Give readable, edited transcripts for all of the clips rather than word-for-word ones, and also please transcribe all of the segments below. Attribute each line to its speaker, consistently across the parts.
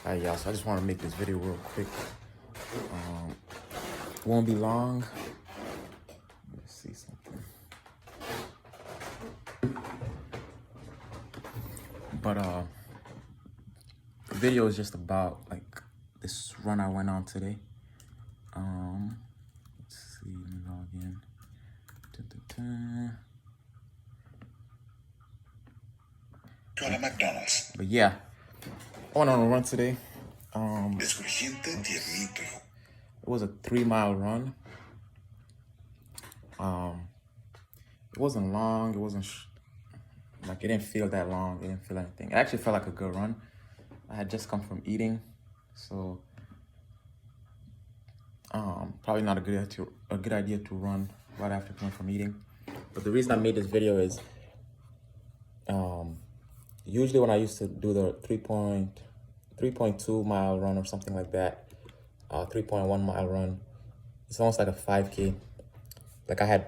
Speaker 1: Alright, y'all, so I just want to make this video real quick. Won't be long. Let's see something. But the video is just about like this run I went on today. Let's see, let me log in.
Speaker 2: McDonald's.
Speaker 1: But yeah, I went on a run today. It was a 3-mile run. It wasn't long. It wasn't like it didn't feel that long. It didn't feel anything. It actually felt like a good run. I had just come from eating, so probably not a good idea to run right after coming from eating. But the reason I made this video is usually when I used to do the 3.2 mile run or something like that, 3.1 mile run, it's almost like a 5K. Like I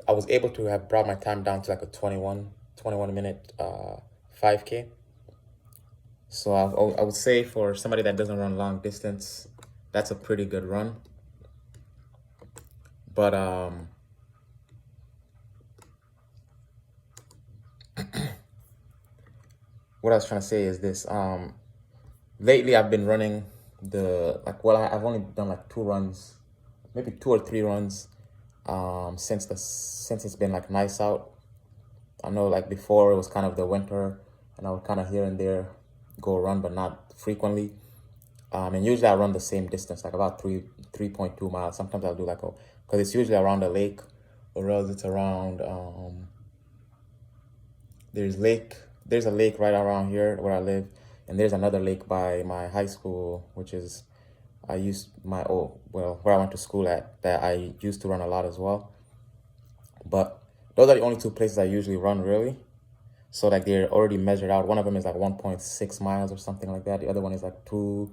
Speaker 1: was able to have brought my time down to like a 21 minute 5K. So I would say for somebody that doesn't run long distance, that's a pretty good run. But what I was trying to say is this. Lately I've been running I've only done like 2 runs, maybe 2 or 3 runs since it's been like nice out. I know like before it was kind of the winter and I would kind of here and there go run, but not frequently. And usually I run the same distance, like about 3.2 miles. Sometimes I'll do because it's usually around a lake, or else it's around there's a lake right around here where I live, and there's another lake by my high school, which is where I went to school at, that I used to run a lot as well. But those are the only 2 places I usually run, really. So like they're already measured out. One of them is like 1.6 miles or something like that. The other one is like 2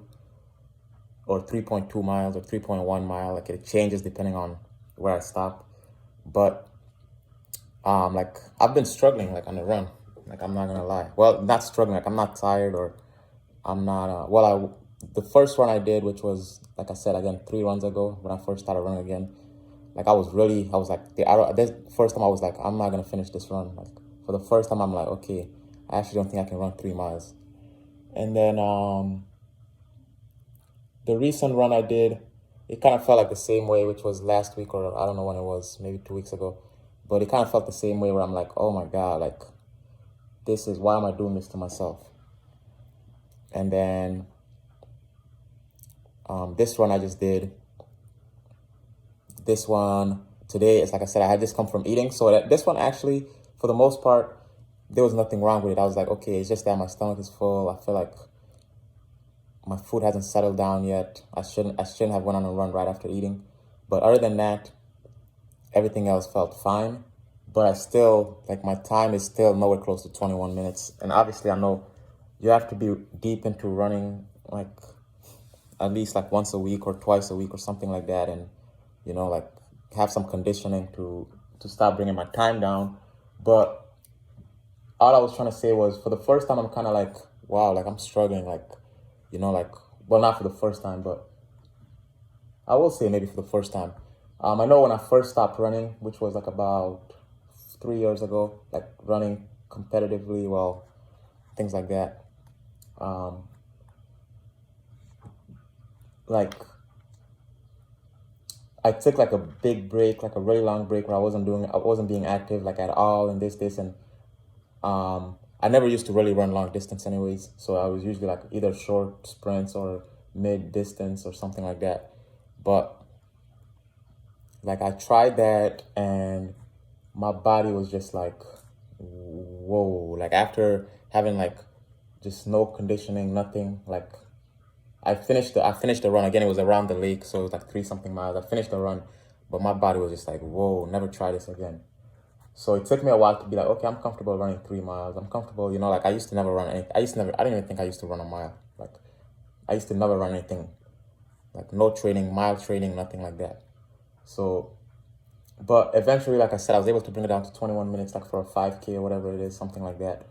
Speaker 1: or 3.2 miles or 3.1 mile. Like it changes depending on where I stop. But like I've been struggling like on the run. Like I'm not gonna lie. Well, not struggling. Like I'm not tired or I'm not. The first run I did, which was like I said again 3 runs ago when I first started running again. Like I was like this first time I was like, I'm not gonna finish this run. Like for the first time I'm like, okay, I actually don't think I can run 3 miles. And then the recent run I did, it kind of felt like the same way, which was last week, or I don't know when it was, maybe 2 weeks ago. But it kind of felt the same way where I'm like, oh my God, like why am I doing this to myself? And then this run I just did, this one today, it's like I said, I had just come from eating. So this one actually, for the most part, there was nothing wrong with it. I was like, okay, it's just that my stomach is full. I feel like my food hasn't settled down yet. I shouldn't have went on a run right after eating. But other than that, everything else felt fine. But I still, like my time is still nowhere close to 21 minutes. And obviously I know you have to be deep into running like at least like once a week or twice a week or something like that. And, you know, like have some conditioning to start bringing my time down. But all I was trying to say was for the first time, I'm kind of like, wow, like I'm struggling, like, you know, like, well, not for the first time, but I will say maybe for the first time. I know when I first stopped running, which was like about 3 years ago, like running competitively, well, things like that. Like I took like a big break, like a really long break where I wasn't being active like at all and this and I never used to really run long distance anyways. So I was usually like either short sprints or mid distance or something like that. But like I tried that and my body was just like, whoa, like after having like just no conditioning, nothing, like I finished the run. Again, it was around the lake, so it was like 3 something miles. I finished the run, but my body was just like, whoa, never try this again. So it took me a while to be like, okay, I'm comfortable running 3 miles. I'm comfortable, you know, like I used to never run anything. I didn't even think I used to run a mile. Like I used to never run anything, like no training, mile training, nothing like that. So, but eventually, like I said, I was able to bring it down to 21 minutes, like for a 5K or whatever it is, something like that.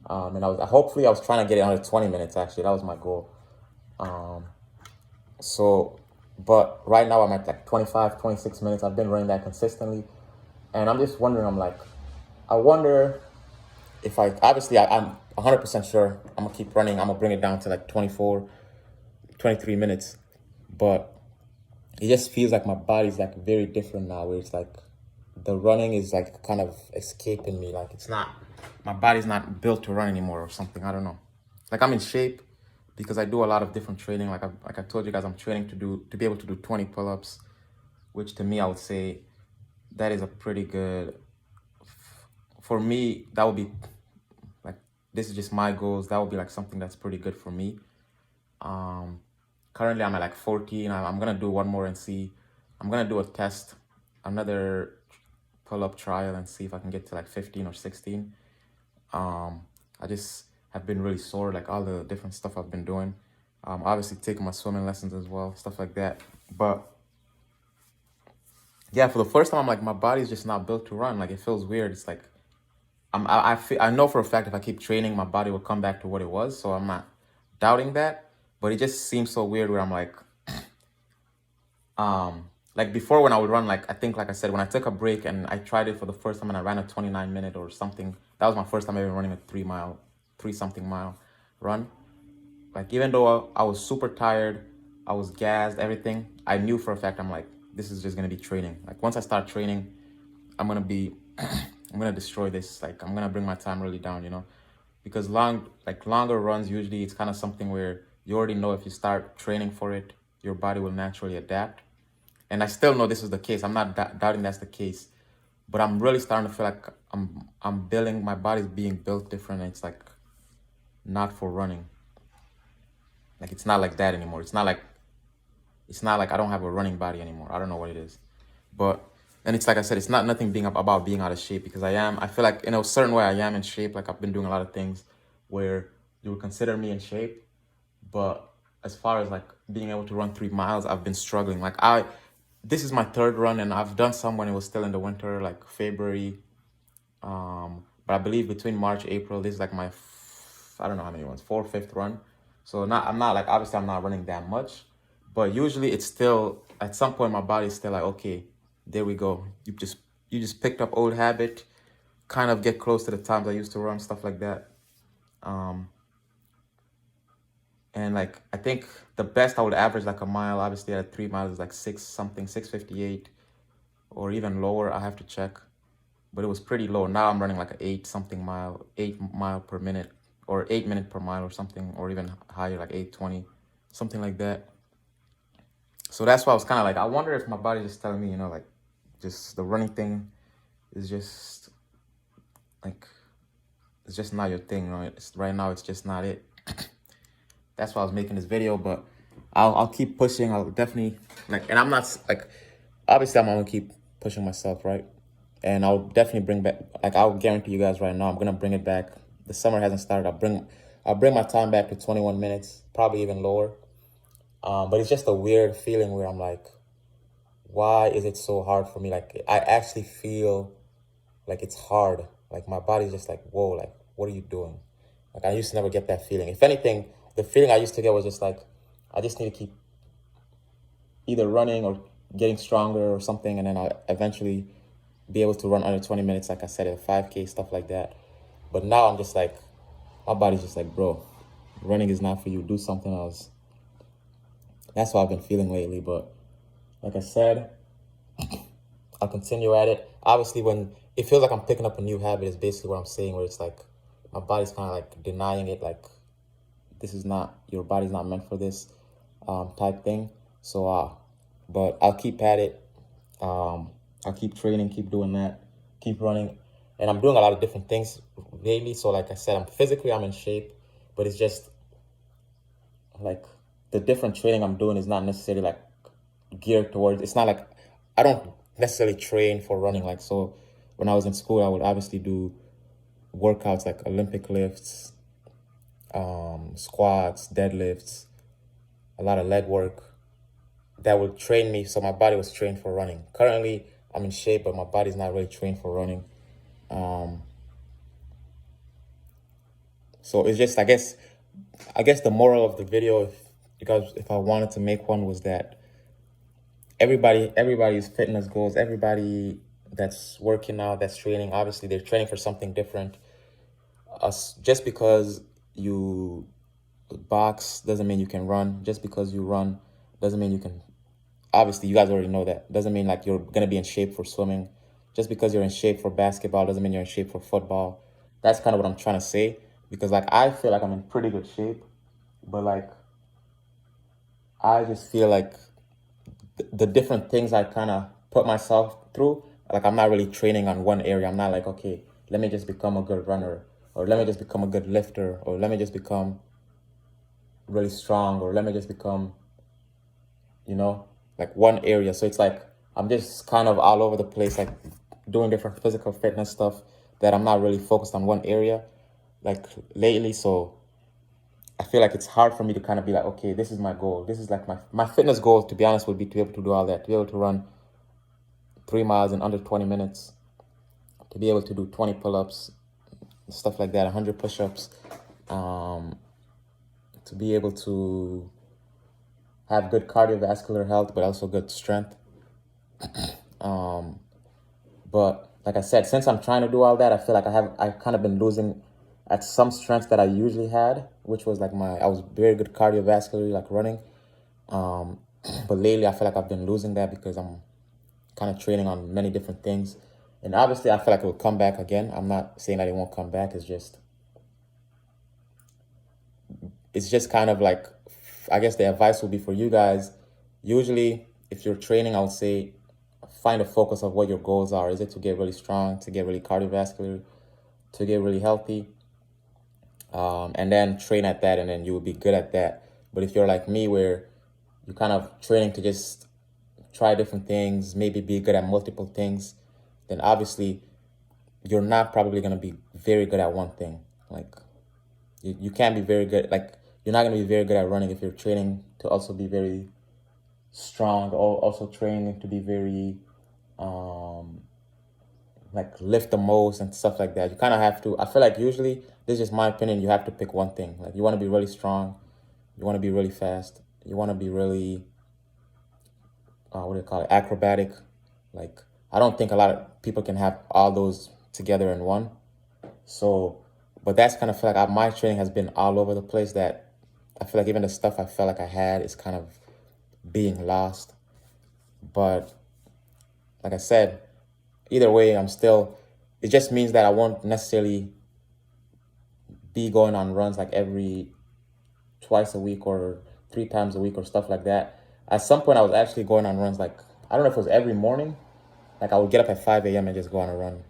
Speaker 1: And hopefully I was trying to get it under 20 minutes actually. That was my goal. So, but right now I'm at like 25, 26 minutes. I've been running that consistently. And I'm just wondering, I wonder if obviously I'm 100% sure I'm gonna keep running. I'm gonna bring it down to like 24, 23 minutes. But it just feels like my body's like very different now, where it's like the running is like kind of escaping me. Like it's not, my body's not built to run anymore or something. I don't know. Like I'm in shape because I do a lot of different training. Like I told you guys, I'm training to be able to do 20 pull-ups, which to me I would say that is a pretty good, for me that would be like, this is just my goals. That would be like something that's pretty good for me. Currently I'm at like 14. I'm gonna do one more and see. I'm gonna do a test, another pull-up trial, and see if I can get to like 15 or 16. I just have been really sore, like all the different stuff I've been doing. Obviously taking my swimming lessons as well, stuff like that. But yeah, for the first time, I'm like, my body's just not built to run. Like it feels weird. It's like I know for a fact if I keep training, my body will come back to what it was. So I'm not doubting that. But it just seems so weird where I'm like before when I would run, like I think, like I said, when I took a break and I tried it for the first time and I ran a 29-minute or something, that was my first time ever running a 3 something mile run. Like even though I was super tired, I was gassed, everything, I knew for a fact, I'm like, this is just gonna be training. Like once I start training, I'm gonna be, I'm gonna destroy this. Like I'm gonna bring my time really down, because longer runs, usually it's kind of something where you already know if you start training for it, your body will naturally adapt. And I still know this is the case. I'm not doubting that's the case, but I'm really starting to feel like I'm building, my body's being built different. And it's like not for running. Like it's not like that anymore. It's not like I don't have a running body anymore. I don't know what it is. But, and it's like I said, it's not nothing being about being out of shape, because I feel like in a certain way I am in shape. Like I've been doing a lot of things where you would consider me in shape. But as far as like being able to run 3 miles, I've been struggling. This is my third run, and I've done some when it was still in the winter, like February. But I believe between March, April, this is like I don't know how many runs, fourth, fifth run. So I'm not like, obviously I'm not running that much, but usually it's still, at some point my body's still like, okay, there we go. You just picked up old habit, kind of get close to the times I used to run, stuff like that. And like, I think the best I would average like a mile, obviously at 3 miles is like 658 or even lower. I have to check, but it was pretty low. Now I'm running like an 8 mile per minute, or 8 minute per mile or something, or even higher, like 8:20, something like that. So that's why I was kind of like, I wonder if my body's just telling me, like just the running thing is just like, it's just not your thing, right now it's just not it. That's why I was making this video, but I'll keep pushing. I'll definitely and I'm not like, obviously I'm gonna keep pushing myself, right? And I'll definitely bring back, like I'll guarantee you guys right now, I'm gonna bring it back. The summer hasn't started. I'll bring my time back to 21 minutes, probably even lower. But it's just a weird feeling where I'm like, why is it so hard for me? Like I actually feel like it's hard. Like my body's just like, whoa, like what are you doing? Like I used to never get that feeling. If anything, the feeling I used to get was just like, I just need to keep either running or getting stronger or something, and then I'll eventually be able to run under 20 minutes, like I said, at 5K, stuff like that. But now I'm just like, my body's just like, bro, running is not for you. Do something else. That's what I've been feeling lately. But like I said, I'll continue at it. Obviously, when it feels like I'm picking up a new habit, is basically what I'm saying, where it's like my body's kind of like denying it, like your body's not meant for this type thing. So, but I'll keep at it. I'll keep training, keep doing that, keep running. And I'm doing a lot of different things lately. So like I said, I'm in shape, but it's just like the different training I'm doing is not necessarily like geared towards, it's not like, I don't necessarily train for running. Like, so when I was in school, I would obviously do workouts like Olympic lifts, squats, deadlifts, a lot of leg work that would train me. So my body was trained for running. Currently, I'm in shape, but my body's not really trained for running. So it's just, I guess the moral of the video, because if I wanted to make one, was that everybody's fitness goals, everybody that's working out, that's training, obviously they're training for something different. Us, just because you box doesn't mean you can run. Just because you run doesn't mean you can. Obviously, you guys already know that. Doesn't mean like you're gonna be in shape for swimming. Just because you're in shape for basketball doesn't mean you're in shape for football. That's kind of what I'm trying to say, because like I feel like I'm in pretty good shape, but like I just feel like the different things I kind of put myself through, like I'm not really training on one area. I'm not like, okay, let me just become a good runner, or let me just become a good lifter, or let me just become really strong, or let me just become, you know, like one area. So it's like I'm just kind of all over the place, like doing different physical fitness stuff that I'm not really focused on one area, like lately. So I feel like it's hard for me to kind of be like, okay, this is my goal. This is like my fitness goal, to be honest, would be to be able to do all that, to be able to run 3 miles in under 20 minutes, to be able to do 20 pull-ups, stuff like that, 100 push-ups, um, to be able to have good cardiovascular health, but also good strength. But like I said, since I'm trying to do all that, I feel like I've kind of been losing at some strengths that I usually had, which was like I was very good cardiovascularly, like running. Um, but lately I feel like I've been losing that because I'm kind of training on many different things. And obviously I feel like it will come back again. I'm not saying that it won't come back. It's just kind of like, I guess the advice would be for you guys. Usually, if you're training, I would say find a focus of what your goals are. Is it to get really strong, to get really cardiovascular, to get really healthy? And then train at that, and then you will be good at that. But if you're like me, where you're kind of training to just try different things, maybe be good at multiple things, then obviously you're not probably going to be very good at one thing. Like you can't be very good, like you're not going to be very good at running if you're training to also be very strong, or also training to be very um like lift the most and stuff like that. You kind of have to, I feel like usually, this is just my opinion, you have to pick one thing. Like you want to be really strong, you want to be really fast, you want to be really what do you call it, acrobatic. Like I don't think a lot of people can have all those together in one. So, but that's kind of feel like my training has been all over the place, that I feel like even the stuff I felt like I had is kind of being lost. But like I said, either way, it just means that I won't necessarily be going on runs like every twice a week or 3 times a week or stuff like that. At some point, I was actually going on runs, like, I don't know if it was every morning. Like I would get up at 5 a.m. and just go on a run.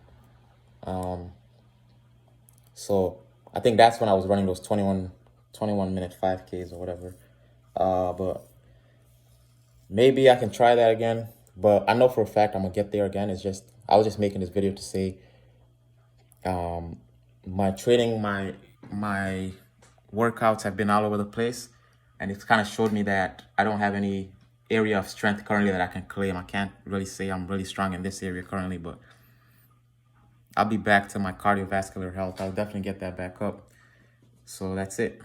Speaker 1: So I think that's when I was running those 21 minute 5Ks or whatever. But maybe I can try that again. But I know for a fact I'm gonna get there again. It's just I was just making this video to say my training, my workouts have been all over the place, and it's kind of showed me that I don't have any area of strength currently that I can claim. I can't really say I'm really strong in this area currently, but I'll be back to my cardiovascular health. I'll definitely get that back up. So that's it.